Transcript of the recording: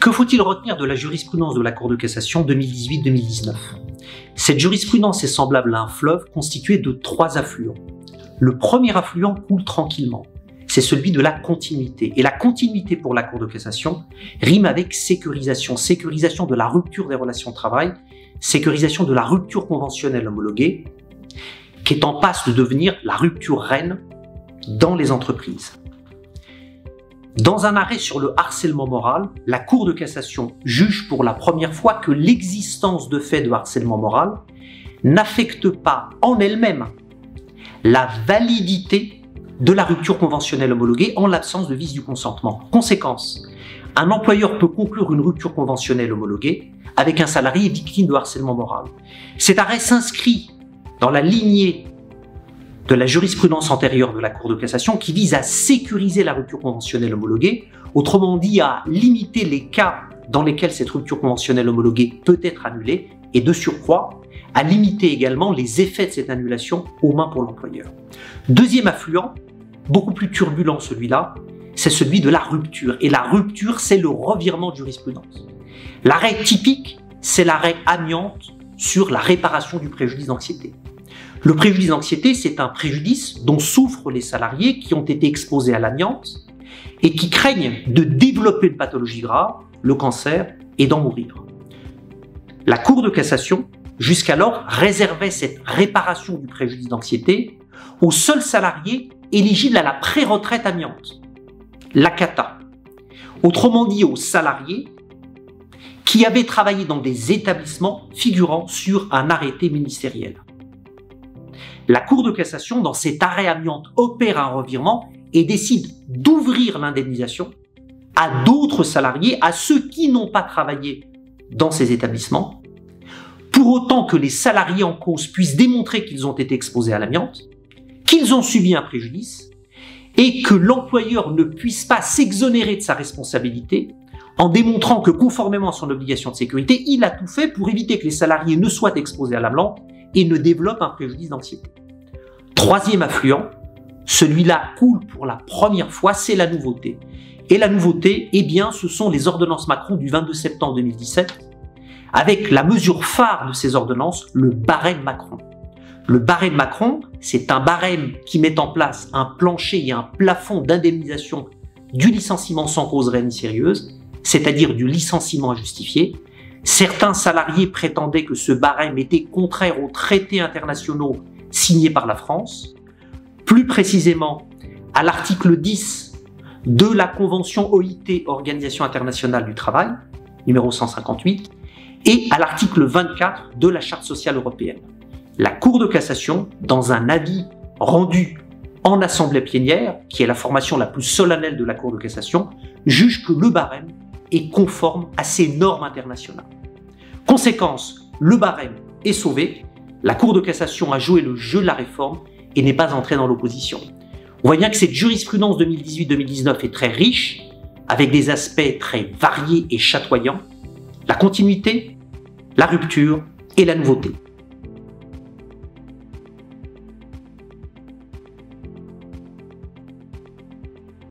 Que faut-il retenir de la jurisprudence de la Cour de cassation 2018-2019? Cette jurisprudence est semblable à un fleuve constitué de 3 affluents. Le premier affluent coule tranquillement, c'est celui de la continuité. Et la continuité pour la Cour de cassation rime avec sécurisation. Sécurisation de la rupture des relations de travail, sécurisation de la rupture conventionnelle homologuée, qui est en passe de devenir la rupture reine dans les entreprises. Dans un arrêt sur le harcèlement moral, la Cour de cassation juge pour la première fois que l'existence de faits de harcèlement moral n'affecte pas en elle-même la validité de la rupture conventionnelle homologuée en l'absence de vice du consentement. Conséquence, un employeur peut conclure une rupture conventionnelle homologuée avec un salarié victime de harcèlement moral. Cet arrêt s'inscrit dans la lignée de la jurisprudence antérieure de la Cour de cassation qui vise à sécuriser la rupture conventionnelle homologuée, autrement dit à limiter les cas dans lesquels cette rupture conventionnelle homologuée peut être annulée et de surcroît à limiter également les effets de cette annulation aux mains pour l'employeur. Deuxième affluent, beaucoup plus turbulent celui-là, c'est celui de la rupture. Et la rupture, c'est le revirement de jurisprudence. L'arrêt typique, c'est l'arrêt amiante sur la réparation du préjudice d'anxiété. Le préjudice d'anxiété, c'est un préjudice dont souffrent les salariés qui ont été exposés à l'amiante et qui craignent de développer une pathologie grave, le cancer, et d'en mourir. La Cour de cassation, jusqu'alors, réservait cette réparation du préjudice d'anxiété aux seuls salariés éligibles à la pré-retraite amiante, la CATA. Autrement dit, aux salariés qui avaient travaillé dans des établissements figurant sur un arrêté ministériel. La Cour de cassation, dans cet arrêt amiante, opère un revirement et décide d'ouvrir l'indemnisation à d'autres salariés, à ceux qui n'ont pas travaillé dans ces établissements, pour autant que les salariés en cause puissent démontrer qu'ils ont été exposés à l'amiante, qu'ils ont subi un préjudice, et que l'employeur ne puisse pas s'exonérer de sa responsabilité en démontrant que, conformément à son obligation de sécurité, il a tout fait pour éviter que les salariés ne soient exposés à l'amiante et ne développent un préjudice d'anxiété. Troisième affluent, celui-là coule pour la première fois, c'est la nouveauté. Et la nouveauté, eh bien, ce sont les ordonnances Macron du 22 septembre 2017, avec la mesure phare de ces ordonnances, le barème Macron. Le barème Macron, c'est un barème qui met en place un plancher et un plafond d'indemnisation du licenciement sans cause réelle ni sérieuse, c'est-à-dire du licenciement injustifié. Certains salariés prétendaient que ce barème était contraire aux traités internationaux signés par la France, plus précisément à l'article 10 de la Convention OIT, Organisation internationale du travail, numéro 158, et à l'article 24 de la Charte sociale européenne. La Cour de cassation, dans un avis rendu en assemblée plénière, qui est la formation la plus solennelle de la Cour de cassation, juge que le barème est conforme à ces normes internationales. Conséquence, le barème est sauvé, la Cour de cassation a joué le jeu de la réforme et n'est pas entrée dans l'opposition. On voit bien que cette jurisprudence 2018-2019 est très riche, avec des aspects très variés et chatoyants, la continuité, la rupture et la nouveauté.